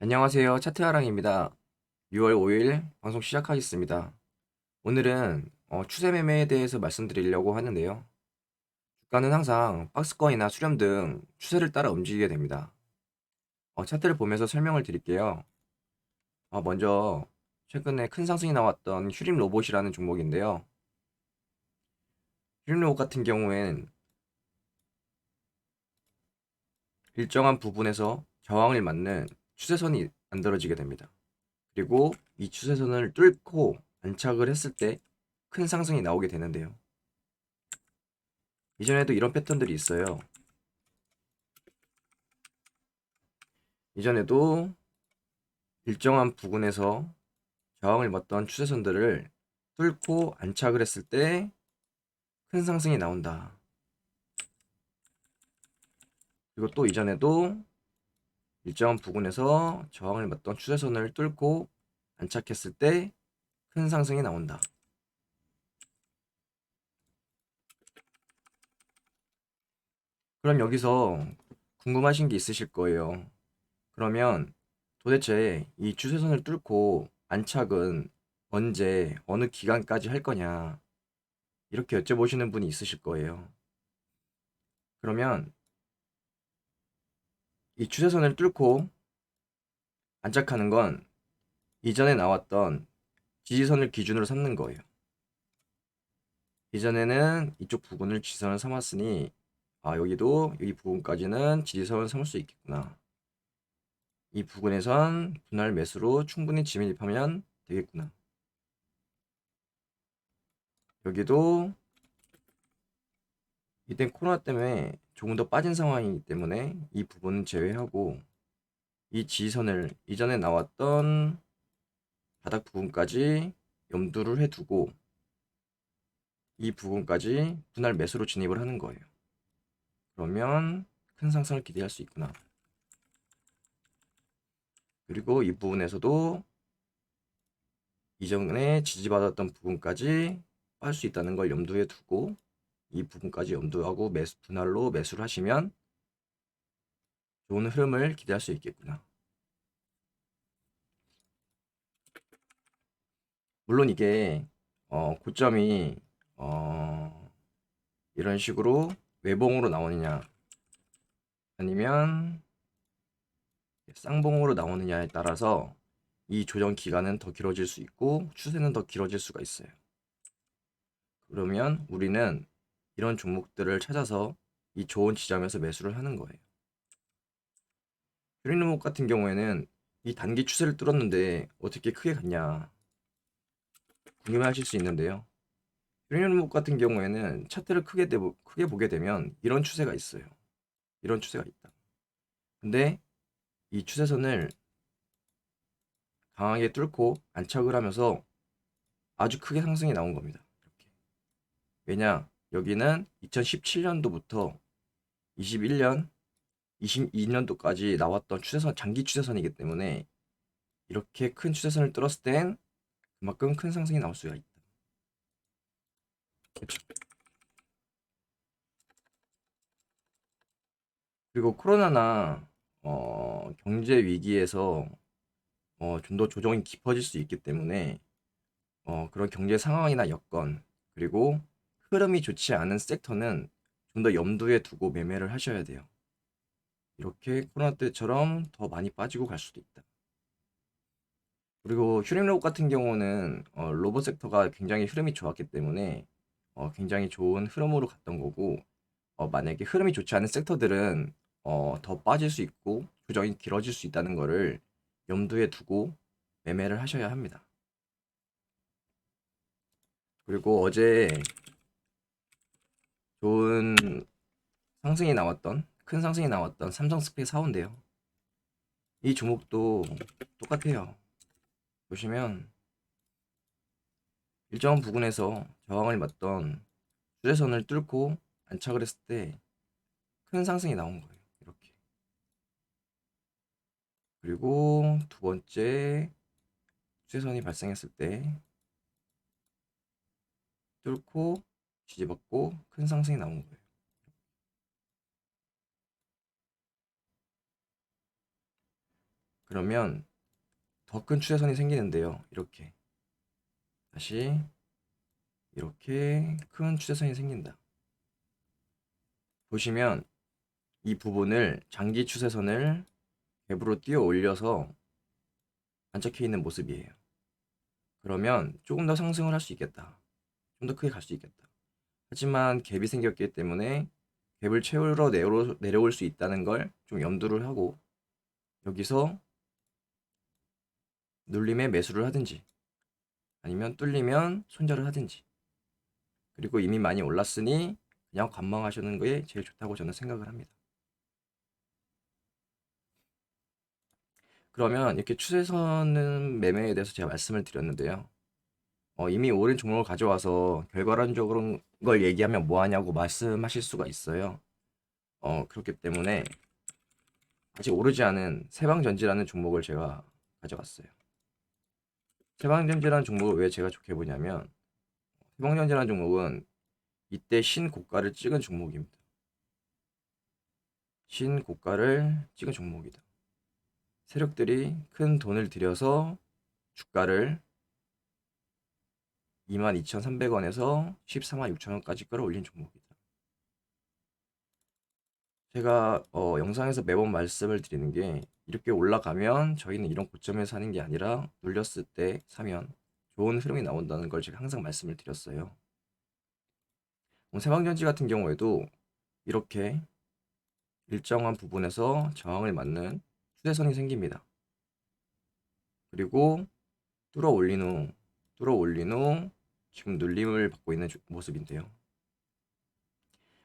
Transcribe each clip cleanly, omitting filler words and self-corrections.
안녕하세요. 차트하랑입니다. 6월 5일 방송 시작하겠습니다. 오늘은 추세 매매에 대해서 말씀드리려고 하는데요. 주가는 항상 박스권이나 수렴 등 추세를 따라 움직이게 됩니다. 차트를 보면서 설명을 드릴게요. 먼저 최근에 큰 상승이 나왔던 휴림 로봇이라는 종목인데요. 휴림 로봇 같은 경우엔 일정한 부분에서 저항을 맞는 추세선이 만들어지게 됩니다. 그리고 이 추세선을 뚫고 안착을 했을 때 큰 상승이 나오게 되는데요. 이전에도 이런 패턴들이 있어요. 이전에도 일정한 부근에서 저항을 맞던 추세선들을 뚫고 안착을 했을 때 큰 상승이 나온다. 그리고 또 이전에도 일정한 부근에서 저항을 맞던 추세선을 뚫고 안착했을 때 큰 상승이 나온다. 그럼 여기서 궁금하신 게 있으실 거예요. 그러면 도대체 이 추세선을 뚫고 안착은 언제, 어느 기간까지 할 거냐? 이렇게 여쭤보시는 분이 있으실 거예요. 그러면 이 추세선을 뚫고 안착하는 건 이전에 나왔던 지지선을 기준으로 삼는 거예요. 이전에는 이쪽 부분을 지지선을 삼았으니 여기도 여기 부분까지는 지지선을 삼을 수 있겠구나. 이 부분에선 분할 매수로 충분히 진입하면 되겠구나. 여기도 이때 코로나 때문에 조금 더 빠진 상황이기 때문에 이 부분은 제외하고 이 지지선을 이전에 나왔던 바닥 부분까지 염두를 해두고 이 부분까지 분할 매수로 진입을 하는 거예요. 그러면 큰 상승을 기대할 수 있구나. 그리고 이 부분에서도 이전에 지지받았던 부분까지 할 수 있다는 걸 염두에 두고 이 부분까지 염두하고 분할로 매수를 하시면 좋은 흐름을 기대할 수 있겠구나. 물론 이게 고점이 이런 식으로 외봉으로 나오느냐 아니면 쌍봉으로 나오느냐에 따라서 이 조정 기간은 더 길어질 수 있고 추세는 더 길어질 수가 있어요. 그러면 우리는 이런 종목들을 찾아서 이 좋은 지점에서 매수를 하는 거예요. 휴린로목 같은 경우에는 이 단기 추세를 뚫었는데 어떻게 크게 갔냐 궁금해하실 수 있는데요. 휴린로목 같은 경우에는 차트를 크게 보게 되면 이런 추세가 있어요. 이런 추세가 있다. 근데 이 추세선을 강하게 뚫고 안착을 하면서 아주 크게 상승이 나온 겁니다. 이렇게. 왜냐? 여기는 2017년도부터 21년, 22년도까지 나왔던 추세선, 장기 추세선이기 때문에 이렇게 큰 추세선을 뚫었을 땐 그만큼 큰 상승이 나올 수가 있다. 그렇죠. 그리고 코로나나 경제 위기에서 좀 더 조정이 깊어질 수 있기 때문에 그런 경제 상황이나 여건 그리고 흐름이 좋지 않은 섹터는 좀 더 염두에 두고 매매를 하셔야 돼요. 이렇게 코로나 때처럼 더 많이 빠지고 갈 수도 있다. 그리고 휴림 로봇 같은 경우는 로봇 섹터가 굉장히 흐름이 좋았기 때문에 굉장히 좋은 흐름으로 갔던 거고 만약에 흐름이 좋지 않은 섹터들은 더 빠질 수 있고 조정이 길어질 수 있다는 거를 염두에 두고 매매를 하셔야 합니다. 그리고 어제 좋은 상승이 나왔던 큰 상승이 나왔던 삼성 스페이스 사원인데요. 이 종목도 똑같아요. 보시면 일정 부근에서 저항을 맞던 추세선을 뚫고 안착을 했을 때 큰 상승이 나온 거예요. 이렇게. 그리고 두 번째 추세선이 발생했을 때 뚫고 지지받고 큰 상승이 나온 거예요. 그러면 더 큰 추세선이 생기는데요. 이렇게 다시 이렇게 큰 추세선이 생긴다. 보시면 이 부분을 장기 추세선을 갭으로 띄어 올려서 안착해 있는 모습이에요. 그러면 조금 더 상승을 할 수 있겠다. 좀 더 크게 갈 수 있겠다. 하지만 갭이 생겼기 때문에 갭을 채우러 내려올 수 있다는 걸 좀 염두를 하고 여기서 눌림에 매수를 하든지 아니면 뚫리면 손절을 하든지, 그리고 이미 많이 올랐으니 그냥 관망하시는 게 제일 좋다고 저는 생각을 합니다. 그러면 이렇게 추세선 매매에 대해서 제가 말씀을 드렸는데요. 이미 오른 종목을 가져와서 결과론적으로 걸 얘기하면 뭐하냐고 말씀하실 수가 있어요. 그렇기 때문에 아직 오르지 않은 세방전지라는 종목을 제가 가져왔어요. 세방전지라는 종목을 왜 제가 좋게 보냐면, 세방전지라는 종목은 이때 신고가를 찍은 종목입니다. 신고가를 찍은 종목이다. 세력들이 큰 돈을 들여서 주가를 22,300원에서 146,000원까지 끌어올린 종목이다. 제가 영상에서 매번 말씀을 드리는 게, 이렇게 올라가면 저희는 이런 고점에서 사는 게 아니라 눌렸을 때 사면 좋은 흐름이 나온다는 걸 제가 항상 말씀을 드렸어요. 세방전지 같은 경우에도 이렇게 일정한 부분에서 저항을 맞는 추세선이 생깁니다. 그리고 뚫어 올린 후 지금 눌림을 받고 있는 모습인데요.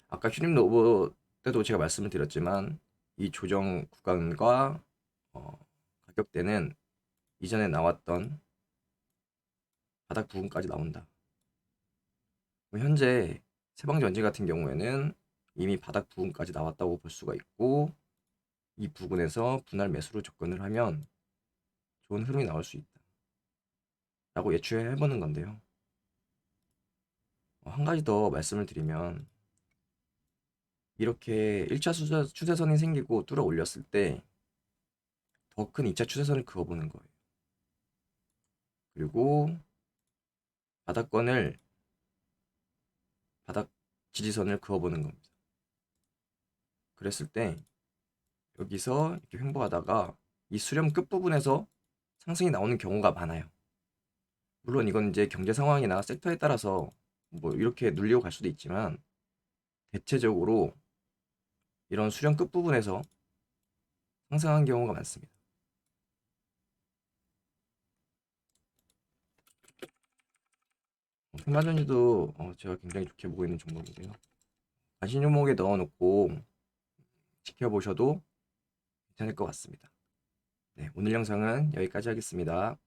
아까 휴림 로봇 때도 제가 말씀을 드렸지만 이 조정 구간과 가격대는 이전에 나왔던 바닥 부분까지 나온다. 현재 세방전지 같은 경우에는 이미 바닥 부분까지 나왔다고 볼 수가 있고, 이 부분에서 분할 매수로 접근을 하면 좋은 흐름이 나올 수 있다 라고 예측해 보는 건데요. 한 가지 더 말씀을 드리면, 이렇게 1차 추세선이 생기고 뚫어 올렸을 때 더 큰 2차 추세선을 그어보는 거예요. 그리고 바닥권을 바닥 지지선을 그어보는 겁니다. 그랬을 때 여기서 이렇게 횡보하다가 이 수렴 끝부분에서 상승이 나오는 경우가 많아요. 물론 이건 이제 경제 상황이나 섹터에 따라서 뭐 이렇게 눌리고 갈 수도 있지만, 대체적으로 이런 수렴 끝부분에서 상승한 경우가 많습니다. 테마전지도 제가 굉장히 좋게 보고 있는 종목인데요. 관심 종목에 넣어놓고 지켜보셔도 괜찮을 것 같습니다. 네, 오늘 영상은 여기까지 하겠습니다.